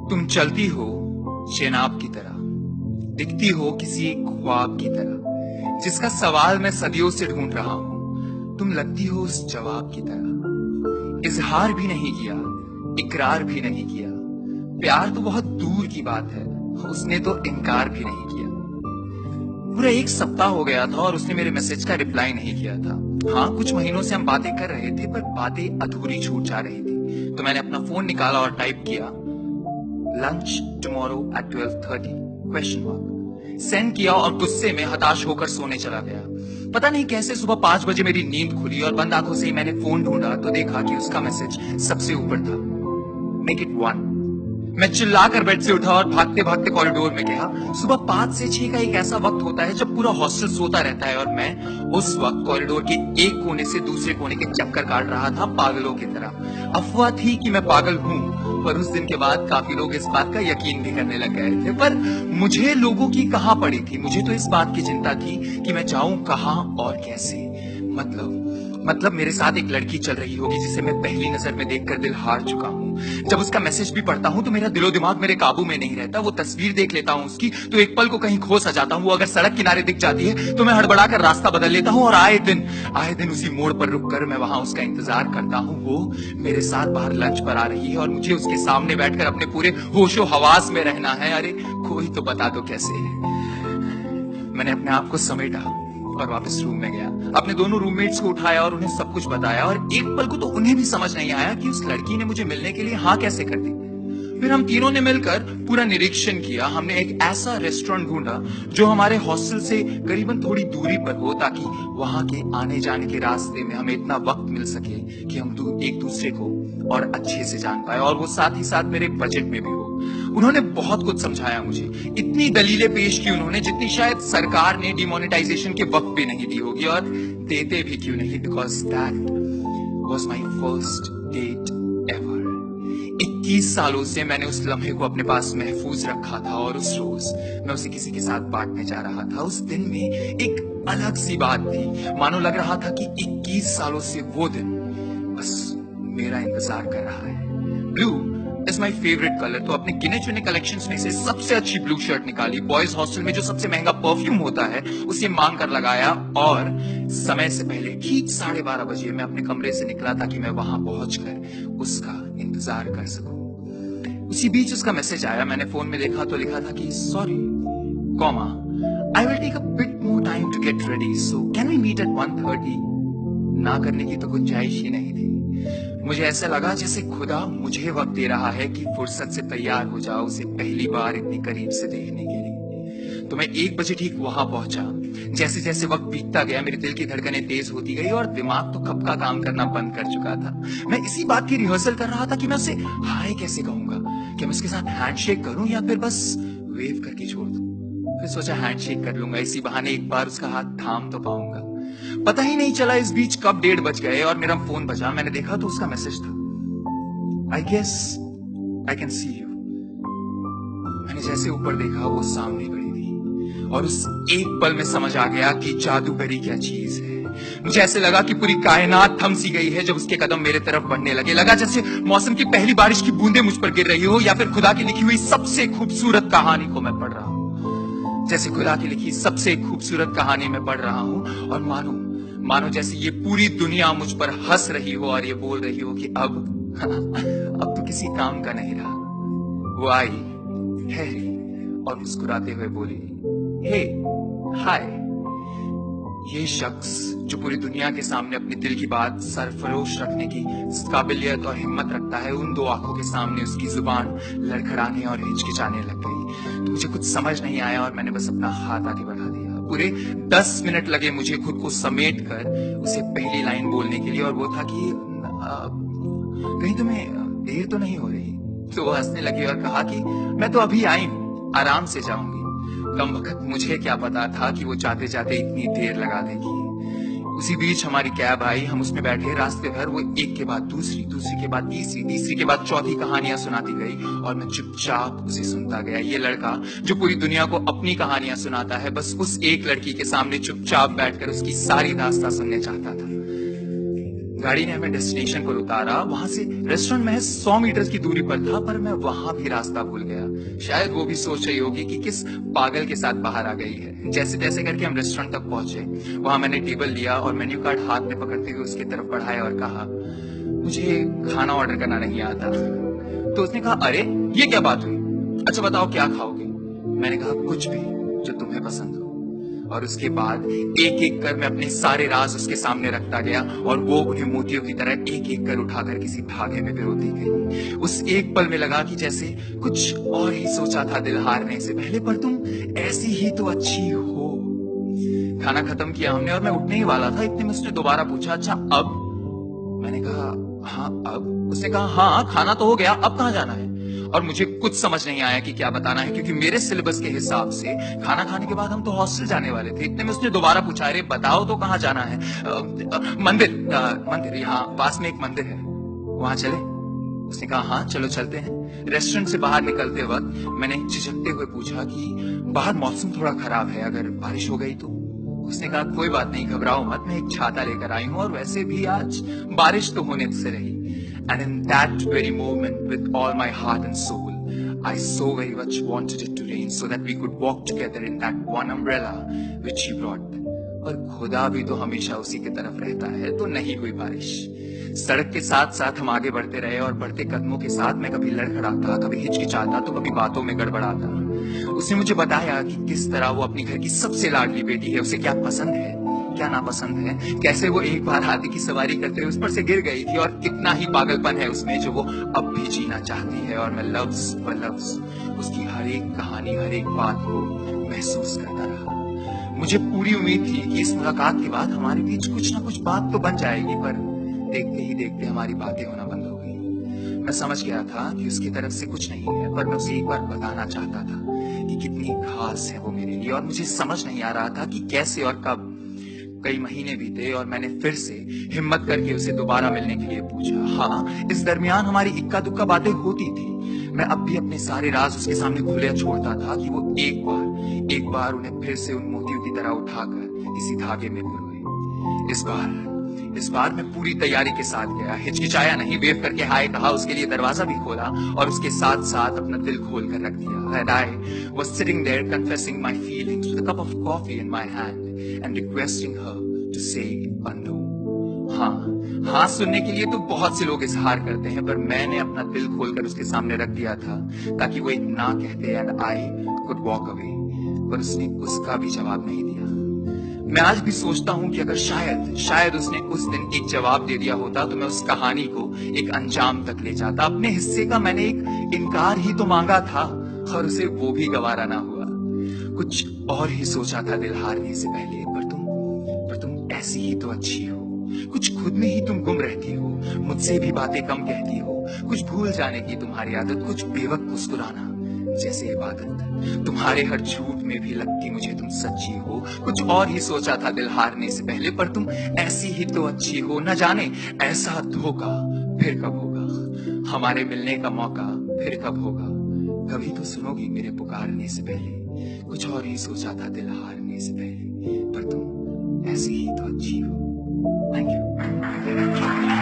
तुम चलती हो चेनाब की तरह, दिखती हो किसी ख्वाब की तरह, जिसका सवाल मैं सदियों से ढूंढ रहा हूं। तुम लगती हो उस जवाब की तरह। इजहार भी नहीं किया, इकरार भी नहीं किया, प्यार तो बहुत दूर की बात है, उसने तो इनकार भी नहीं किया। पूरा एक सप्ताह हो गया था और उसने मेरे मैसेज का रिप्लाई नहीं किया था। हाँ, कुछ महीनों से हम बातें कर रहे थे, पर बातें अधूरी छूट जा रही थी। तो मैंने अपना फोन निकाला और टाइप किया, lunch tomorrow at 12:30 question mark. Send किया और गुस्से में हताश होकर सोने चला गया। पता नहीं कैसे सुबह 5 बजे मेरी नींद खुली और बंद आंखों से ही मैंने फोन ढूंढा तो देखा कि उसका मैसेज सबसे ऊपर था, मेक इट 1। मैं चिल्लाकर बेड से उठा और भागते भागते कॉरिडोर में गया। सुबह 5 से 6 का एक ऐसा वक्त होता है जब पूरा हॉस्टल सोता रहता है और मैं उस वक्त कॉरिडोर के एक कोने से दूसरे कोने के चक्कर काट रहा था पागलों की तरह। अफवाह थी कि मैं पागल हूं, पर उस दिन के बाद काफी लोग इस बात का यकीन भी करने लग गए थे। पर मुझे लोगों की कहां पड़ी थी, मुझे तो इस बात की चिंता थी कि मैं जाऊं कहां और कैसे। मतलब मेरे साथ एक लड़की चल रही होगी जिसे मैं पहली नजर में देखकर दिल हार चुका हूं। जब उसका मैसेज भी पढ़ता हूं तो मेरा दिलो दिमाग मेरे काबू में नहीं रहता। वो तस्वीर देख लेता हूं उसकी तो एक पल को कहीं खो सा जाता हूं। वो अगर सड़क किनारे दिख जाती है तो मैं हड़बड़ाकर रास्ता बदल लेता हूं और आए दिन उसी मोड़ पर रुककर मैं वहां उसका इंतजार करता हूं। वो मेरे साथ बाहर लंच पर आ रही है और मुझे उसके सामने बैठकर अपने पूरे होशो हवास में रहना है। अरे कोई तो बता दो कैसे। मैंने अपने आप को समेटा और वापस रूम में गया। अपने दोनों रूममेट्स को उठाया और उन्हें सब कुछ बताया और एक पल को तो उन्हें भी समझ नहीं आया कि उस लड़की ने मुझे मिलने के लिए हाँ कैसे कर दी। फिर हम तीनों ने मिलकर पूरा निरीक्षण किया। हमने एक ऐसा रेस्टोरेंट ढूंढा जो हमारे हॉस्टल से करीबन थोड़ी दूरी पर हो, ताकि वहां के आने जाने के रास्ते में हमें इतना वक्त मिल सके कि हम एक दूसरे को और अच्छे से जान पाए, और वो साथ ही साथ मेरे बजट में भी हो। उन्होंने बहुत कुछ समझाया मुझे, इतनी दलीलें पेश की उन्होंने जितनी शायद सरकार ने डिमोनेटाइजेशन के वक्त भी नहीं दी होगी, और देते भी क्यों नहीं, because that was my first date ever. 21 सालों से मैंने उस लम्हे को अपने पास महफूज रखा था और उस रोज मैं उसे किसी के साथ बांटने जा रहा था। उस दिन में एक अलग सी बात थी, मानो लग रहा था कि 21 सालों से वो दिन बस मेरा इंतजार कर रहा है। Blue is my favourite colour, तो अपने गिने चुने कलेक्शंस में से सबसे अच्छी ब्लू शर्ट निकाली। बॉयज हॉस्टल में जो सबसे महंगा परफ्यूम होता है उसे मांग कर लगाया और समय से पहले ठीक 12:30 बजे मैं अपने कमरे से निकला ताकि मैं वहां पहुंचकर उसका इंतजार कर सकूं। उसी बीच उसका मैसेज आया। मैंने फोन में देखा तो लिखा था कि sorry comma I will take a bit more time to get ready, so can we meet at 1:30। ना करने की तो गुंजाइश ही नहीं थी। मुझे ऐसा लगा जैसे खुदा मुझे वक्त दे रहा है कि फुर्सत से तैयार हो जाओ उसे पहली बार इतनी करीब से देखने के लिए। तो मैं 1 बजे ठीक वहां पहुंचा। जैसे जैसे वक्त बीतता गया मेरे दिल की धड़कनें तेज होती गई और दिमाग तो कब का काम करना बंद कर चुका था। मैं इसी बात की रिहर्सल कर रहा था कि मैं उसे हाय कैसे कहूंगा, कि मैं उसके साथ हैंडशेक करूं या फिर बस वेव करके छोड़ दूं। फिर सोचा हैंडशेक कर लूंगा, इसी बहाने एक बार उसका हाथ थाम तो पाऊंगा। पता ही नहीं चला इस बीच कब 1:30 बज गए और मेरा फोन बजा। मैंने देखा तो उसका मैसेज था, I guess I can see you. मैंने जैसे ऊपर देखा वो सामने खड़ी थी और उस एक पल में समझ आ गया कि जादूगरी क्या चीज है। मुझे ऐसे लगा कि पूरी कायनात थम सी गई है जब उसके कदम मेरे तरफ बढ़ने लगे। लगा जैसे मौसम की पहली बारिश की बूंदें मुझ पर गिर रही हो या फिर खुदा की लिखी हुई सबसे खूबसूरत कहानी को मैं पढ़ रहा हूं। जैसे खुदा की लिखी सबसे खूबसूरत कहानी में पढ़ रहा हूं और मानो जैसे ये पूरी दुनिया मुझ पर हंस रही हो और ये बोल रही हो कि अब तो किसी काम का नहीं रहा। वो आई, ठहरी और मुस्कुराते हुए बोली, हे हाय। ये शख्स जो पूरी दुनिया के सामने अपने दिल की बात सरफरोश रखने की काबिलियत और हिम्मत रखता है, उन 2 आंखों के सामने उसकी जुबान लड़खड़ाने और हिचकिचाने लग गई। तो मुझे कुछ समझ नहीं आया और मैंने बस अपना हाथ आगे बढ़ा दिया। पूरे 10 मिनट लगे मुझे खुद को समेट कर उसे पहली लाइन बोलने के लिए, और वो था कि कहीं तुम्हें देर तो नहीं हो रही। तो वो हंसने लगी और कहा कि मैं तो अभी आई हूं, आराम से जाऊंगी। कम वक्त मुझे क्या पता था कि वो जाते जाते इतनी देर लगा देगी। उसी बीच हमारी कैब आई, हम उसमें बैठे। रास्ते भर वो एक के बाद दूसरी, दूसरी के बाद तीसरी, तीसरी के बाद चौथी कहानियां सुनाती गई और मैं चुपचाप उसे सुनता गया। ये लड़का जो पूरी दुनिया को अपनी कहानियां सुनाता है, बस उस एक लड़की के सामने चुपचाप बैठकर उसकी सारी दास्तां सुनने चाहता था। गाड़ी ने हमें डेस्टिनेशन पर उतारा। वहां से रेस्टोरेंट महज 100 मीटर की दूरी पर था, पर मैं वहां भी रास्ता भूल गया। शायद वो भी सोच रही होगी कि किस पागल के साथ बाहर आ गई है। जैसे तैसे करके हम रेस्टोरेंट तक पहुंचे। वहां मैंने टेबल लिया और मेन्यू कार्ड हाथ में पकड़ते हुए उसकी तरफ बढ़ाया और कहा, मुझे खाना ऑर्डर करना नहीं आता। तो उसने कहा, अरे ये क्या बात हुई? अच्छा बताओ क्या खाओगे? मैंने कहा, कुछ भी जो तुम्हें पसंद हो। और उसके बाद एक एक कर मैं अपने सारे राज उसके सामने रखता गया और वो उन्हें मोतियों की तरह एक एक कर उठाकर किसी धागे में पिरोती गई। उस एक पल में लगा कि जैसे कुछ और ही सोचा था दिल हारने से पहले, पर तुम ऐसी ही तो अच्छी हो। खाना खत्म किया हमने और मैं उठने ही वाला था, इतने में उसने दोबारा पूछा, अच्छा अब? मैंने कहा, हाँ अब। उसने कहा, हाँ खाना तो हो गया, अब कहाँ जाना है? और मुझे कुछ समझ नहीं आया कि क्या बताना है, क्योंकि मेरे सिलेबस के हिसाब से खाना खाने के बाद हम तो हॉस्टल जाने वाले थे। इतने में उसने दोबारा पूछा, अरे बताओ तो कहाँ जाना है? मंदिर यहाँ पास में एक मंदिर है, वहां चले? उसने कहा, हाँ चलो चलते हैं। रेस्टोरेंट से बाहर निकलते वक्त मैंने झिझकते हुए पूछा कि बाहर मौसम थोड़ा खराब है, अगर बारिश हो गई तो? उसने कहा, कोई बात नहीं, घबराओ मत, मैं एक छाता लेकर आई हूँ और वैसे भी आज बारिश तो होने से रही। And in that very moment, with all my heart and soul, I so very much wanted it to rain so that we could walk together in that one umbrella which he brought. पर खुदा भी तो हमेशा उसी की तरफ रहता है, तो नहीं हुई बारिश। सड़क के साथ साथ हम आगे बढ़ते रहे और बढ़ते कदमों के साथ मैं कभी लड़खड़ाता, कभी हिचकिचाता, तो कभी बातों में गड़बड़ाता। उसने मुझे बताया कि किस तरह वो अपनी घर की सबसे लाडली बेटी है, उसे क्या पसंद है, क्या नापसंद है, कैसे वो एक बार हाथी की सवारी करते हुए उस पर से गिर गई थी और कितना ही पागलपन है उसमें जो वो अब भी जीना चाहती है। और मैं लफ्ज ब लफ्ज उसकी हर एक कहानी, हर एक बात को महसूस करता रहा। मुझे पूरी उम्मीद थी कि इस मुलाकात के बाद हमारे बीच कुछ ना कुछ बात तो बन जाएगी, पर देखते ही देखते हमारी बातें होना बंद हो गई। मैं समझ गया था कि उसकी तरफ से कुछ नहीं है, पर मैं उसे एक बार बताना चाहता था कि कितनी खास है वो मेरे लिए, और मुझे समझ नहीं आ रहा था कि कैसे और कब। कई महीने बीते और मैंने फिर से हिम्मत करके उसे दोबारा मिलने के लिए पूछा। हाँ, इस दरमियान हमारी इक्का दुक्का बातें होती थी। मैं अब भी अपने सारे राज उसके सामने खुले छोड़ता था कि वो एक बार उन्हें फिर से उन मोतियों की तरह उठाकर किसी धागे में पिरोए। इस बार मैं पूरी तैयारी के साथ गया, हिचकिचाया नहीं, वेव करके हाय कहा, उसके लिए दरवाजा भी खोला और उसके साथ साथ अपना दिल खोल कर रख दिया। And I was sitting there confessing my feelings with a cup of coffee in my hand and requesting her to say a no. हाँ सुनने के लिए तो बहुत से लोग इजहार करते हैं, पर मैंने अपना दिल खोलकर उसके सामने रख दिया था ताकि वो एक ना कहते and I could walk away, पर उसने उसका भी जवाब नहीं दिया। मैं आज भी सोचता हूँ कि अगर शायद उसने उस दिन एक जवाब दे दिया होता तो मैं उस कहानी को एक अंजाम तक ले जाता। अपने हिस्से का मैंने एक इनकार ही तो मांगा था और उसे वो भी गवारा ना हुआ। कुछ और ही सोचा था दिल हारने से पहले, पर तुम ऐसी ही तो अच्छी हो। कुछ खुद में ही तुम गुम रहती हो, मुझसे भी बातें कम कहती हो, कुछ भूल जाने की तुम्हारी आदत, कुछ बेवक्त मुस्कुराना जैसे इबादत। तुम्हारे हर झूठ में भी लगती मुझे तुम सच्ची हो। कुछ और ही सोचा था दिल हारने से पहले, पर तुम ऐसी ही तो अच्छी हो। न जाने ऐसा धोखा फिर कब होगा, हमारे मिलने का मौका फिर कब होगा। कभी तो सुनोगी मेरे पुकारने से पहले, कुछ और ही सोचा था दिल हारने से पहले, पर तुम ऐसी ही तो अच्छी हो। Thank you.